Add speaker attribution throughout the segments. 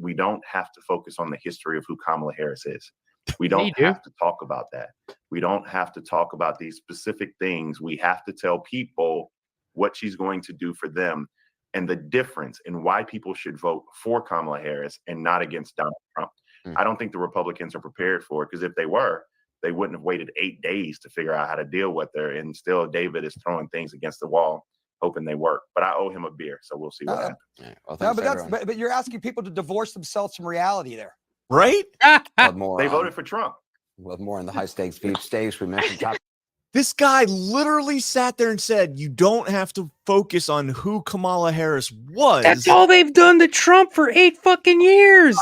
Speaker 1: we don't have to focus on the history of who Kamala Harris is. We
Speaker 2: Yeah,
Speaker 1: don't have to talk about that. We don't have to talk about these specific things. We have to tell people what she's going to do for them and the difference in why people should vote for Kamala Harris and not against Donald Trump. I don't think the Republicans are prepared for it, because if they were, they wouldn't have waited 8 days to figure out how to deal with her. And still, David is throwing things against the wall, hoping they work. But I owe him a beer, so we'll see what happens.
Speaker 3: Yeah, well,
Speaker 4: No,
Speaker 3: thanks,
Speaker 4: but you're asking people to divorce themselves from reality there.
Speaker 5: Right?
Speaker 1: They voted for Trump.
Speaker 3: With more in the high stakes, deep stakes. We mentioned top.
Speaker 5: This guy literally sat there and said, you don't have to focus on who Kamala Harris was.
Speaker 2: That's all they've done to Trump for 8 fucking years.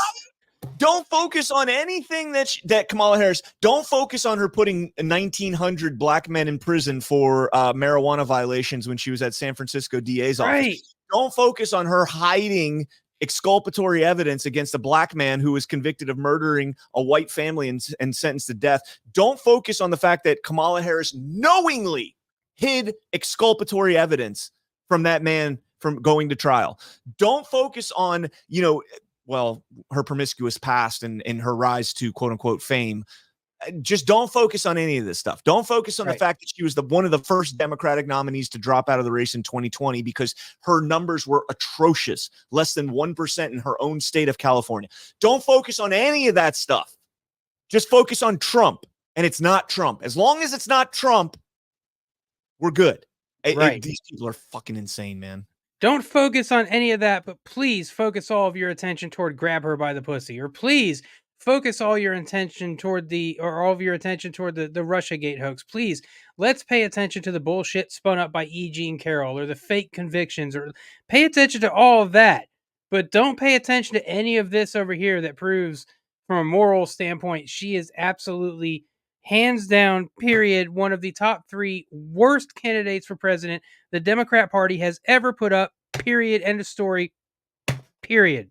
Speaker 5: Don't focus on anything that Kamala Harris, don't focus on her putting 1,900 black men in prison for marijuana violations when she was at San Francisco DA's office. Don't focus on her hiding exculpatory evidence against a black man who was convicted of murdering a white family and sentenced to death. Don't focus on the fact that Kamala Harris knowingly hid exculpatory evidence from that man from going to trial. Don't focus on, her promiscuous past and her rise to quote unquote fame. Just don't focus on any of this stuff. Don't focus on the fact that she was one of the first Democratic nominees to drop out of the race in 2020 because her numbers were atrocious, less than 1% in her own state of California. Don't focus on any of that stuff. Just focus on Trump, and it's not Trump. As long as it's not Trump, we're good. These people are fucking insane, man.
Speaker 2: Don't focus on any of that, but please focus all of your attention toward grab her by the pussy, or please focus all your attention toward the Russiagate hoax. Please, let's pay attention to the bullshit spun up by E. Jean Carroll or the fake convictions, or pay attention to all of that. But don't pay attention to any of this over here that proves, from a moral standpoint, she is absolutely, hands down, period, one of the top 3 worst candidates for president the Democrat Party has ever put up, period, end of story, period.